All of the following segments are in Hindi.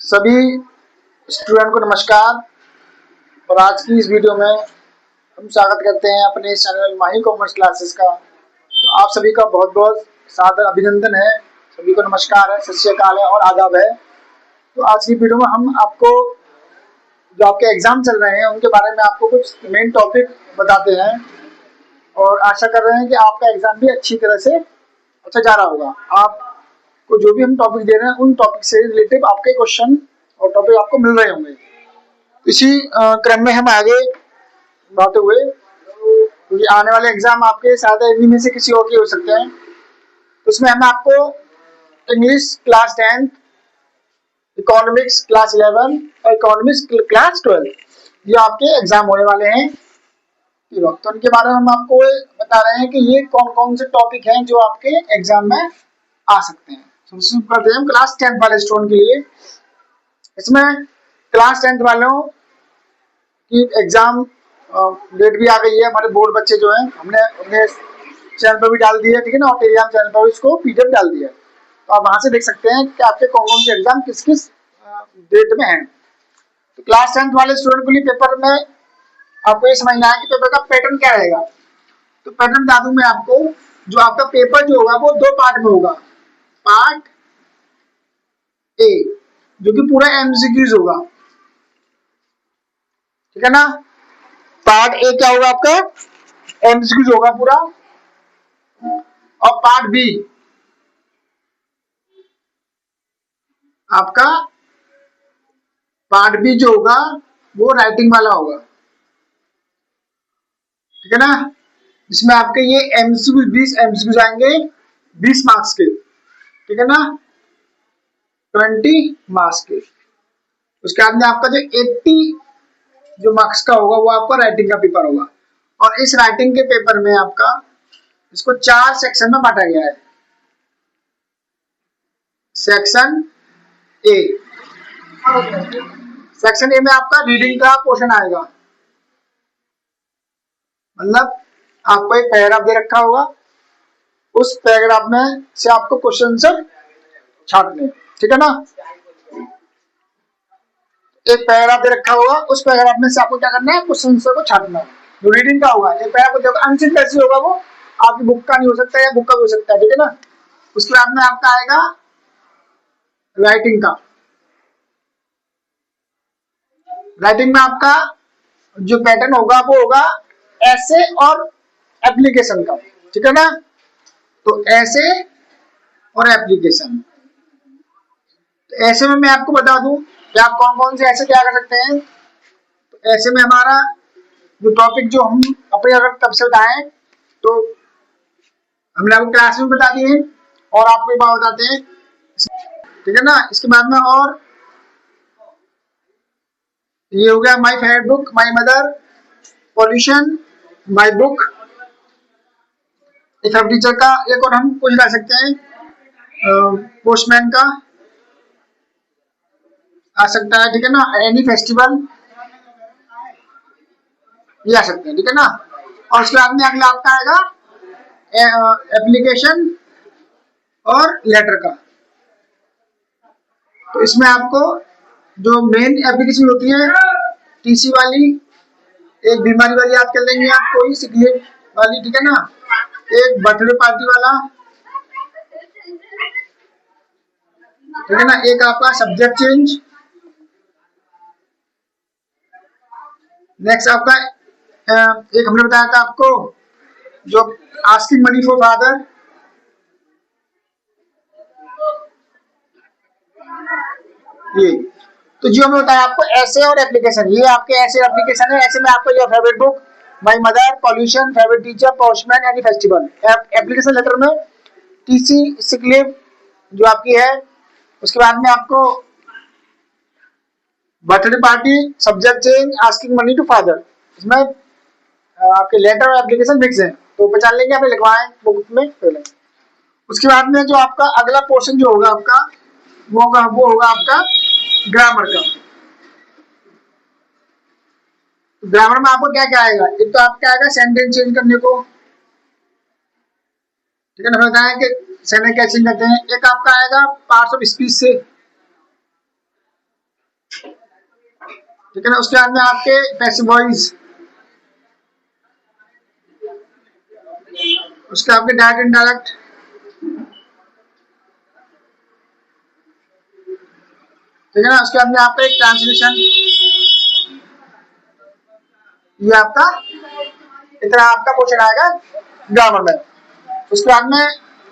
सभी स्टूडेंट को नमस्कार। और आज की इस वीडियो में हम स्वागत करते हैं अपने इस चैनल माही कॉमर्स क्लासेस का। तो आप सभी का बहुत बहुत सादर अभिनंदन है। सभी को नमस्कार है, सत श्री अकाल है और आदाब है। तो आज की वीडियो में हम आपको जो आपके एग्जाम चल रहे हैं उनके बारे में आपको कुछ मेन टॉपिक बताते हैं और आशा कर रहे हैं कि आपका एग्जाम भी अच्छी तरह से अच्छा जा रहा होगा। आपको जो भी हम टॉपिक दे रहे हैं उन टॉपिक से रिलेटेड आपके क्वेश्चन और टॉपिक आपको मिल रहे होंगे। इसी क्रम में हम आगे बढ़ते हुए, क्योंकि आने वाले एग्जाम आपके शायद इन्हीं में से किसी और के हो सकते हैं, तो उसमें हम आपको इंग्लिश क्लास 10, इकोनॉमिक्स क्लास 11 और इकोनॉमिक्स क्लास 12 ये आपके एग्जाम होने वाले हैं। तो उनके बारे में हम आपको बता रहे हैं कि ये कौन कौन से टॉपिक हैं जो आपके एग्जाम में आ सकते हैं। तो शुरू करते हैं हम क्लास 10 वाले स्टूडेंट के लिए। इसमें क्लास 10 वालों की एग्जाम डेट भी आ गई है। हमारे बोर्ड बच्चे जो हैं हमने अपने चैनल पर भी डाल दिया है, ठीक है ना, और टेलीग्राम चैनल पर इसको पीडीएफ डाल दिया है। तो आप वहां से देख सकते हैं कि आपके कौन कौन से एग्जाम किस किस डेट में हैं। तो क्लास 10 वाले स्टूडेंट के लिए पेपर में आपको ये समझना है कि पेपर का पैटर्न क्या रहेगा। तो पैटर्न बता दूं मैं आपको, जो आपका पेपर जो होगा वो 2 पार्ट में होगा। पार्ट ए जो कि पूरा एमसीक्यूज होगा, ठीक है ना। पार्ट ए क्या होगा आपका, एमसीक्यूज होगा पूरा। और पार्ट बी आपका, पार्ट बी जो होगा वो राइटिंग वाला होगा, ठीक है ना। जिसमें आपके ये एमसीक्यूज 20 एमसीक्यूज आएंगे 20 मार्क्स के, ठीक है ना, 20 मार्क्स के। उसके बाद में आपका जो 80 जो मार्क्स का होगा वो आपका राइटिंग का पेपर होगा। और इस राइटिंग के पेपर में आपका इसको 4 सेक्शन में बांटा गया है। सेक्शन ए, सेक्शन ए में आपका रीडिंग का पोर्शन आएगा। मतलब आपको एक पैराग्राफ दे रखा होगा, उस पैराग्राफ में से आपको क्वेश्चन आंसर छांटने, ठीक है ना। एक पैराग्राफ दे रखा होगा, उस पैराग्राफ में से आपको क्या करना है, क्वेश्चन आंसर को छांटना है। जो रीडिंग का होगा, एक पैराग्राफ देखो अनसिन कैसे होगा, वो आपकी बुक का नहीं हो सकता या बुक का भी हो सकता है, ठीक है ना। उसके बाद में आपका आएगा राइटिंग का। राइटिंग में आपका जो पैटर्न होगा वो होगा ऐसे और एप्लीकेशन का, ठीक है ना। तो ऐसे और एप्लीकेशन। तो ऐसे में मैं आपको बता दूं कि आप कौन कौन से ऐसे क्या कर सकते हैं। तो ऐसे में हमारा जो टॉपिक जो हम अपने अगर तब से बताएं तो हमने आपको क्लास में बता दिए और आपको एक बात बताते हैं, ठीक है ना। इसके बाद में और ये हो गया my favourite book, my mother, pollution, my book, एक टीचर का। एक और हम कुछ ला सकते हैं, पोस्टमैन का आ सकता है, ठीक है ना। एनी फेस्टिवल ये आ सकते हैं, ठीक है ना। और उसके बाद में अगला आपका आएगा एप्लीकेशन और लेटर का। तो इसमें आपको जो मेन एप्लीकेशन होती है टीसी वाली, एक बीमारी वाली याद कर लेंगे आप, कोई सिक लीव वाली, ठीक है ना, एक बर्थडे पार्टी वाला, ठीक है ना, एक आपका सब्जेक्ट चेंज। नेक्स्ट आपका एक हमने बताया था आपको जो आस्किंग मनी फॉर फादर, ये। तो जो हमें बताया आपको ऐसे और एप्लीकेशन, ये आपके ऐसे एप्लीकेशन है। ऐसे में आपको जो favourite book, my mother, pollution, favourite teacher, postman, any festival. Application letter में टीसी, सिक लीव जो आपकी है। उसके बाद में आपको birthday party, subject change, asking money to father. इसमें आपके लेटर और एप्लीकेशन मिक्स है, तो पहचान लेंगे, आपने लिखवाएं बुक में पहले। उसके बाद में जो आपका अगला पोर्शन जो होगा आपका वो होगा आपका ग्रामर का। ग्रामर में आपको क्या क्या आएगा, एक तो आपका आएगा सेंटेंस चेंज करने को, ठीक है ना, बताया कि सेंटेंस कैसे चेंज करते हैं। एक आपका आएगा पार्ट्स ऑफ स्पीच से, ठीक है ना। उसके बाद में आपके पैसिव वॉइस, उसके आपके डायरेक्ट इनडायरेक्ट, ठीक है ना। उसके बाद में आपका एक ट्रांसलेशन, ये आपका इतना आपका क्वेश्चन आएगा ग्रामर में। उसके बाद में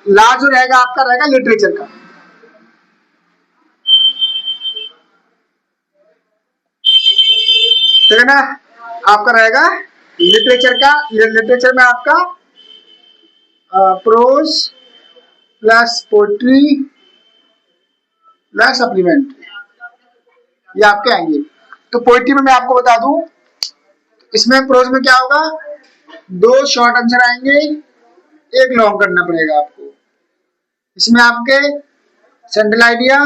लास्ट जो रहेगा आपका रहेगा लिटरेचर का। ठीक है ना, आपका रहेगा लिटरेचर का। लिटरेचर में आपका prose plus poetry plus supplement, ये आपके आएंगे। तो पोइट्री में मैं आपको बता दूं, इसमें प्रोज में क्या होगा, 2 शॉर्ट आंसर आएंगे, 1 लॉन्ग करना पड़ेगा आपको। इसमें आपके सेंट्रल आइडिया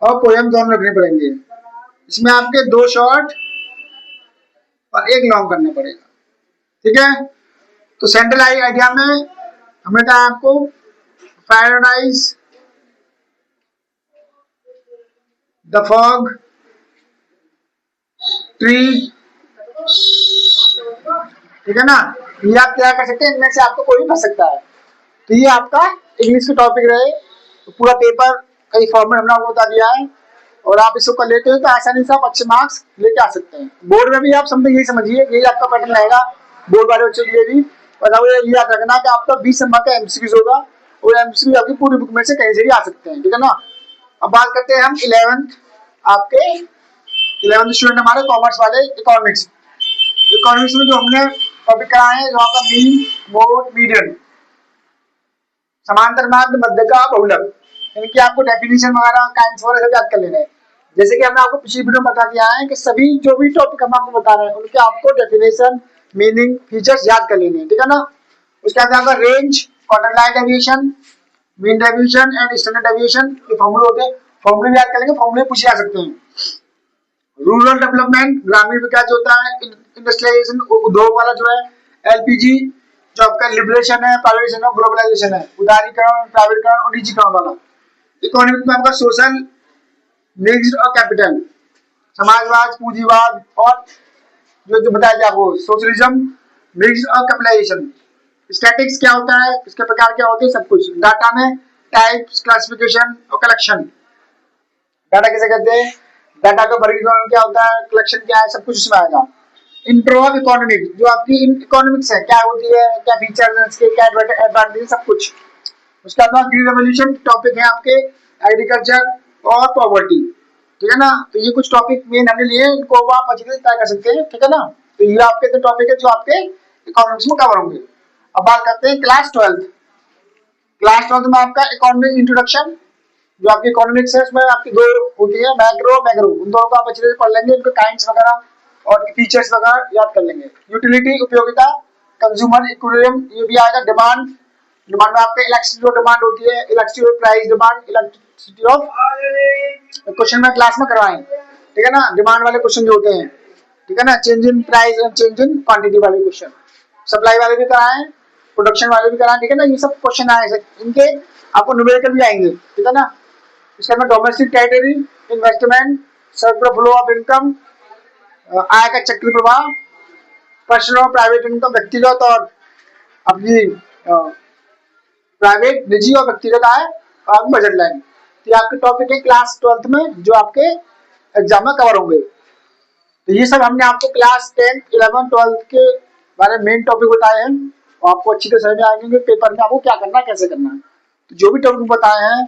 और पोएम दोनों रखने पड़ेंगे। इसमें आपके 2 शॉर्ट और 1 लॉन्ग करना पड़ेगा। ठीक है, तो सेंट्रल आइडिया में हमने कहा आपको पैराडाइज, द फॉग, ट्री, ठीक है ना। ये आप क्या कर सकते हैं, इनमें से आपको कोई भी फंस सकता है। तो ये आपका इंग्लिश के टॉपिक रहे। तो पूरा पेपर कई फॉर्मेट हमने आपको बता दिया है, और आप इसको कर लेते हो तो आसानी से आप अच्छे मार्क्स लेके आ सकते हैं। बोर्ड में भी आप समझे, यही समझिए, यही आपका पैटर्न रहेगा बोर्ड वाले बच्चों के लिए भी। और आपको ये याद रखना कि आपका 20 नंबर का एमसीक्यूज होगा, और एमसीक्यू आपकी पूरी बुक में से कहीं से भी आ सकते हैं। ठीक है ना। अब बात करते हैं हम 11th, आपके 11th स्टूडेंट हमारे कॉमर्स वाले इकोनॉमिक्स। इकोनॉमिक्स में जो हमने टॉपिक कराए हैं, जो आपका मीन, मोड, मीडियन, समांतर माध्य, मध्य का, बहुलक, इनकी आपको डेफिनेशन वगैरह काइंड्स वगैरह सब याद कर लेना है। जैसे कि हमने आपको पिछली वीडियो में बता दिया है कि सभी जो भी टॉपिक हम आपको बता रहे हैं उनके आपको डेफिनेशन, मीनिंग, फीचर्स याद कर लेने हैं। ठीक है ना। उसके बाद आपका range, quarter line deviation, mean deviation and standard deviation के फॉर्मूले होते हैं, फॉर्मूले भी याद कर लेंगे, फॉर्मूले पूछे जा सकते हैं। रूरल डेवलपमेंट, ग्रामीण विकास जो होता है, इंडस्ट्रियलाइजेशन, उद्योग वाला जो है, एलपीजी, जो आपका लिबरेशन है, प्राइवेटाइजेशन है, ग्लोबलाइजेशन है, उदारीकरण, प्राइवेटीकरण और निजीकरण वाला। इकोनॉमिक में आपका सोशल, मिक्स्ड और कैपिटल, समाजवाद, पूंजीवाद, और जो बताया आपको सोशलिज्म, मिक्स्ड और कैपिटलाइजेशन। स्टैटिक्स क्या होता है, इसके प्रकार क्या होते हैं, सब कुछ। डाटा में टाइप्स, क्लासिफिकेशन और कलेक्शन, डाटा किसे कहते हैं, डाटा का वर्गीकरण क्या होता है, कलेक्शन क्या है, सब कुछ इसमें आएगा। इंट्रो ऑफ इकोनॉमिक्स, जो आपकी इकोनॉमिक्स है, क्या होती है, क्या फीचर्स हैं इसके, क्या एडवांटेज, सब कुछ। उसके बाद ग्रीन रेवोल्यूशन टॉपिक है आपके, एग्रीकल्चर और पॉवर्टी। ठीक है ना। तो ये कुछ टॉपिक मेन हमने लिए, इनको आप अच्छी तरह तय कर सकते हैं। ठीक है ना। तो ये आपके तो टॉपिक है जो आपके इकोनॉमिक्स में कवर होंगे। अब बात करते हैं क्लास 12। क्लास 12 में आपका इकोनॉमिक इंट्रोडक्शन, जो आपकी इकोनॉमिक्स है उसमें आपकी 2 होती है, मैक्रो, मैक्रो, उन दोनों को आप अच्छे से पढ़ लेंगे, उनके काइंड्स वगैरह और फीचर्स वगैरह याद कर लेंगे। यूटिलिटी, उपयोगिता, कंज्यूमर इक्विलिब्रियम, ये भी आएगा। डिमांड, डिमांड में आपके इलेक्ट्रिसिटी जो डिमांड होती है, electricity price demand, elasticity of, question में क्लास में करवाएं। ठीक है ना, डिमांड वाले क्वेश्चन जो होते हैं। ठीक है ना, change in price and change in quantity वाले क्वेश्चन, सप्लाई वाले भी कराएं, प्रोडक्शन वाले भी कराएं। ठीक है ना, ये सब क्वेश्चन आए, इनके आपको न्यूमेरिकल भी आएंगे। ठीक है ना। इसके बाद domestic territory, investment, circular flow of income, आय का चक्रीय प्रवाह, पर्सनल और प्राइवेट इनकम, व्यक्तिगत और अपनी प्राइवेट, निजी और व्यक्तिगत आय, और बजट लाइन। तो ये आपके टॉपिक है क्लास 12 में, जो आपके एग्जाम में कवर होंगे। तो ये सब हमने आपको क्लास 10, 11, 12 के बारे में मेन टॉपिक बताए हैं, और आपको अच्छी तरह समझ में आएंगे कि पेपर में आपको क्या करना है, कैसे करना है। तो जो भी टॉपिक बताए हैं